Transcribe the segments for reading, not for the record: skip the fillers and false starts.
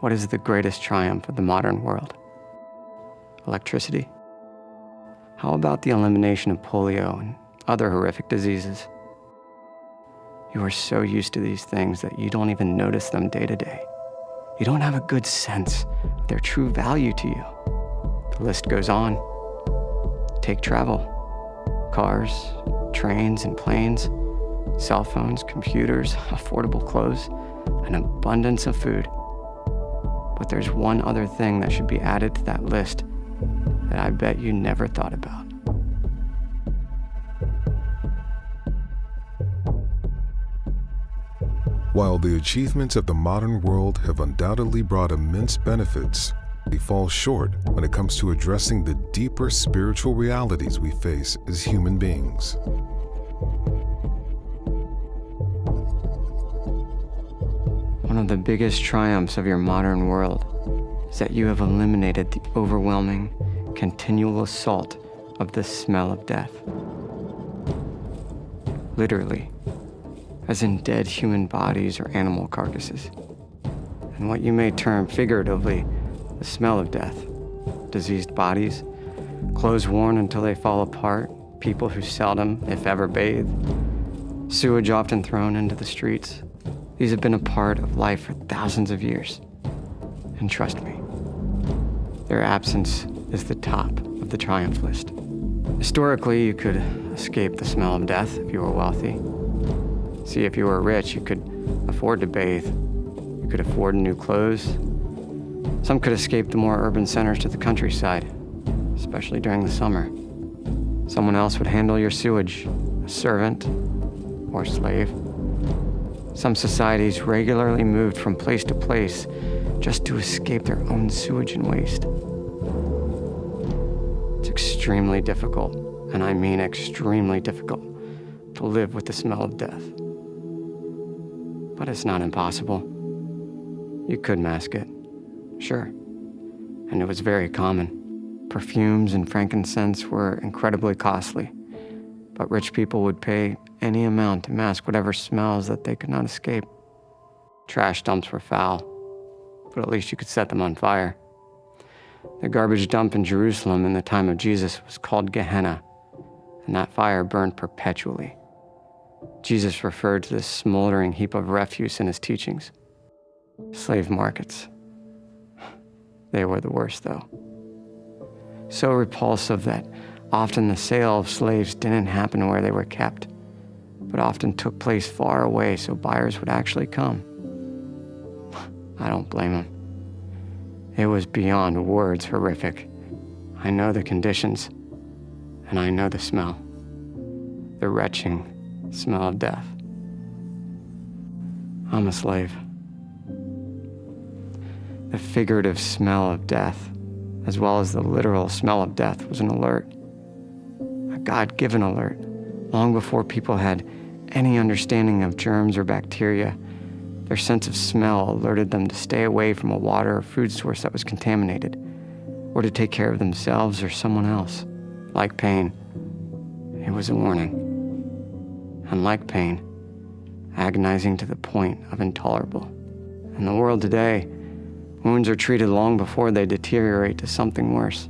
what is the greatest triumph of the modern world? Electricity? How about the elimination of polio and other horrific diseases? You are so used to these things that you don't even notice them day to day. You don't have a good sense of their true value to you. The list goes on. Take travel. Cars, trains and planes, cell phones, computers, affordable clothes, an abundance of food. But there's one other thing that should be added to that list that I bet you never thought about. While the achievements of the modern world have undoubtedly brought immense benefits, they fall short when it comes to addressing the deeper spiritual realities we face as human beings. One of the biggest triumphs of your modern world is that you have eliminated the overwhelming, continual assault of the smell of death. Literally, as in dead human bodies or animal carcasses, and what you may term figuratively the smell of death. Diseased bodies, clothes worn until they fall apart, people who seldom, if ever, bathe, sewage often thrown into the streets. These have been a part of life for thousands of years. And trust me, their absence is the top of the triumph list. Historically, you could escape the smell of death if you were wealthy. See, if you were rich, you could afford to bathe. You could afford new clothes. Some could escape the more urban centers to the countryside, especially during the summer. Someone else would handle your sewage, a servant or slave. Some societies regularly moved from place to place just to escape their own sewage and waste. It's extremely difficult, and I mean extremely difficult, to live with the smell of death. But it's not impossible. You could mask it, sure. And it was very common. Perfumes and frankincense were incredibly costly, but rich people would pay any amount to mask whatever smells that they could not escape. Trash dumps were foul, but at least you could set them on fire. The garbage dump in Jerusalem in the time of Jesus was called Gehenna, and that fire burned perpetually. Jesus referred to this smoldering heap of refuse in his teachings. Slave markets. They were the worst, though. So repulsive that often the sale of slaves didn't happen where they were kept, but often took place far away so buyers would actually come. I don't blame them. It was beyond words horrific. I know the conditions, and I know the smell. The retching smell of death. I'm a slave. The figurative smell of death, as well as the literal smell of death, was an alert. A God-given alert, long before people had any understanding of germs or bacteria. Their sense of smell alerted them to stay away from a water or food source that was contaminated, or to take care of themselves or someone else. Like pain, it was a warning. And like pain, agonizing to the point of intolerable. In the world today, wounds are treated long before they deteriorate to something worse,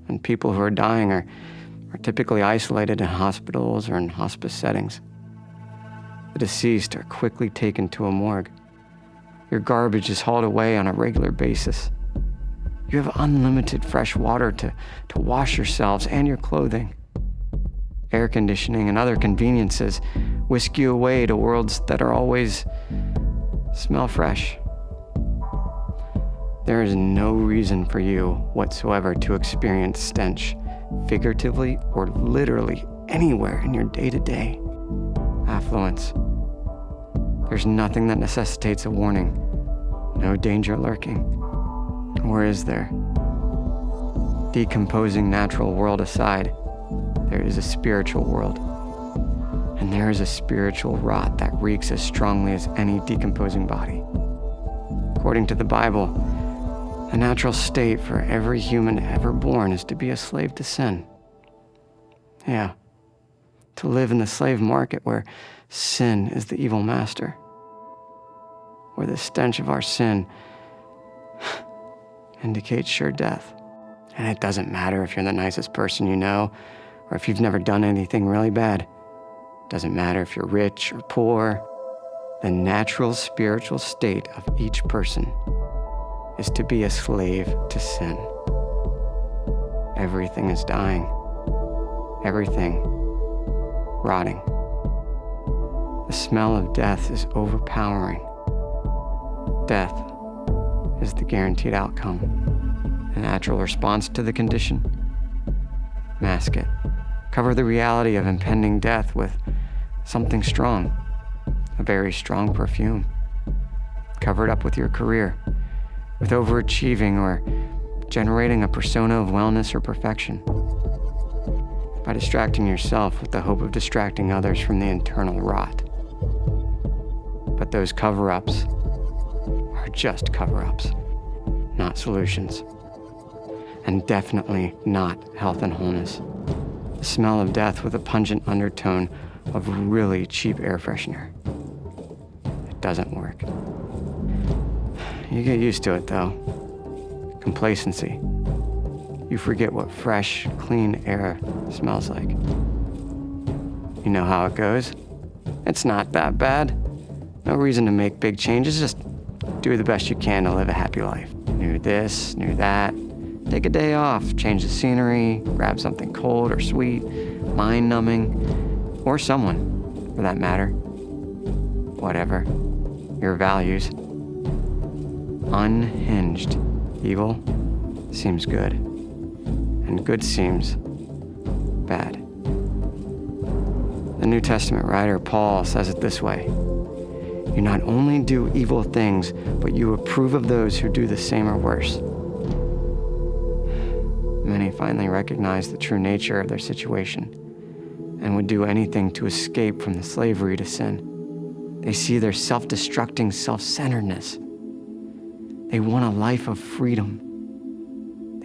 and people who are dying are typically isolated in hospitals or in hospice settings. The deceased are quickly taken to a morgue. Your garbage is hauled away on a regular basis. You have unlimited fresh water to wash yourselves and your clothing. Air conditioning and other conveniences whisk you away to worlds that are always smell fresh. There is no reason for you whatsoever to experience stench, figuratively or literally anywhere in your day-to-day affluence. There's nothing that necessitates a warning, no danger lurking. Or is there? Decomposing natural world aside, there is a spiritual world. And there is a spiritual rot that reeks as strongly as any decomposing body. According to the Bible, the natural state for every human ever born is to be a slave to sin. Yeah, to live in the slave market where sin is the evil master, where the stench of our sin indicates sure death. And it doesn't matter if you're the nicest person you know, or if you've never done anything really bad. It doesn't matter if you're rich or poor. The natural spiritual state of each person is to be a slave to sin. Everything is dying. Everything rotting. The smell of death is overpowering. Death is the guaranteed outcome. A natural response to the condition. Mask it. Cover the reality of impending death with something strong, a very strong perfume. Cover it up with your career, with overachieving or generating a persona of wellness or perfection. By distracting yourself with the hope of distracting others from the internal rot. But those cover-ups are just cover-ups, not solutions. And definitely not health and wholeness. The smell of death with a pungent undertone of really cheap air freshener. It doesn't work. You get used to it though. Complacency. You forget what fresh, clean air smells like. You know how it goes. It's not that bad. No reason to make big changes, just do the best you can to live a happy life. New this, new that. Take a day off, change the scenery, grab something cold or sweet, mind-numbing, or someone, for that matter. Whatever. Your values. Unhinged. Evil seems good. And good seems bad. The New Testament writer Paul says it this way: you not only do evil things, but you approve of those who do the same or worse. Many finally recognize the true nature of their situation and would do anything to escape from the slavery to sin. They see their self-destructing self-centeredness. They want a life of freedom.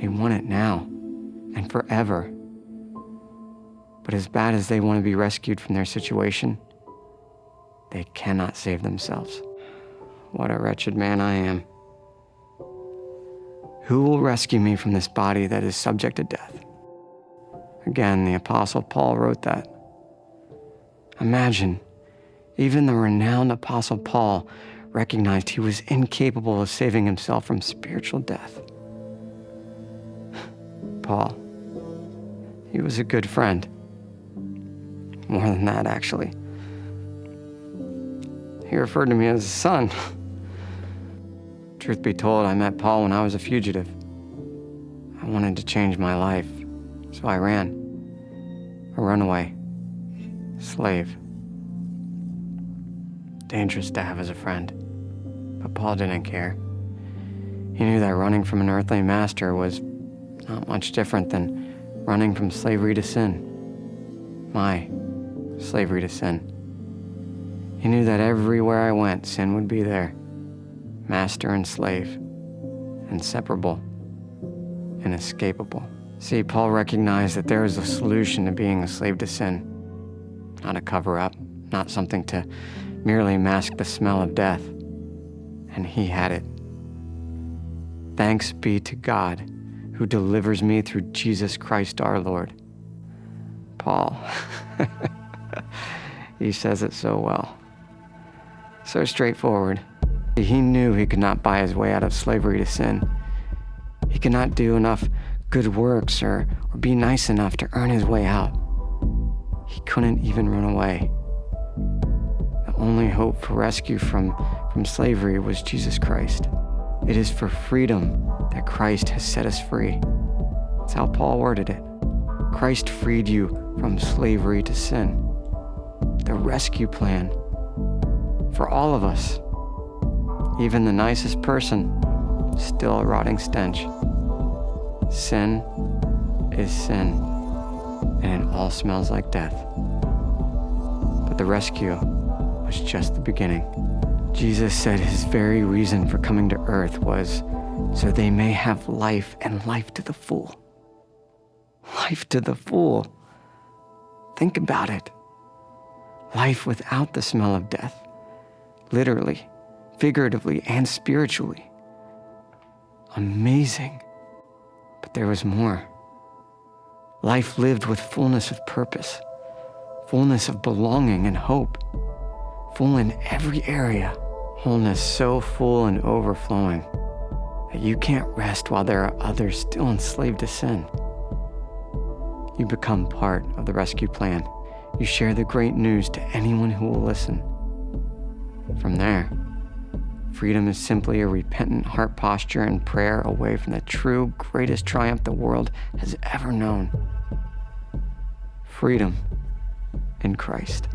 They want it now and forever. But as bad as they want to be rescued from their situation, they cannot save themselves. What a wretched man I am. Who will rescue me from this body that is subject to death? Again, the Apostle Paul wrote that. Imagine, even the renowned Apostle Paul recognized he was incapable of saving himself from spiritual death. Paul, he was a good friend. More than that, actually. He referred to me as a son. Truth be told, I met Paul when I was a fugitive. I wanted to change my life, so I ran. A runaway. Slave. Dangerous to have as a friend. But Paul didn't care. He knew that running from an earthly master was not much different than running from slavery to sin. My slavery to sin. He knew that everywhere I went, sin would be there. Master and slave. Inseparable. Inescapable. See, Paul recognized that there is a solution to being a slave to sin. Not a cover-up, not something to merely mask the smell of death. And he had it. Thanks be to God, who delivers me through Jesus Christ our Lord. Paul. He says it so well. So straightforward. He knew he could not buy his way out of slavery to sin. He could not do enough good works or be nice enough to earn his way out. He couldn't even run away. The only hope for rescue from slavery was Jesus Christ. It is for freedom that Christ has set us free. That's how Paul worded it. Christ freed you from slavery to sin. The rescue plan for all of us. Even the nicest person, still a rotting stench. Sin is sin, and it all smells like death. But the rescue was just the beginning. Jesus said his very reason for coming to earth was so they may have life and life to the full. Life to the full. Think about it. Life without the smell of death. Literally, figuratively, and spiritually. amazing. But there was more. Life lived with fullness of purpose, fullness of belonging and hope, full in every area, wholeness so full and overflowing that you can't rest while there are others still enslaved to sin. You become part of the rescue plan. You share the great news to anyone who will listen. From there, freedom is simply a repentant heart posture and prayer away from the true greatest triumph the world has ever known. Freedom in Christ.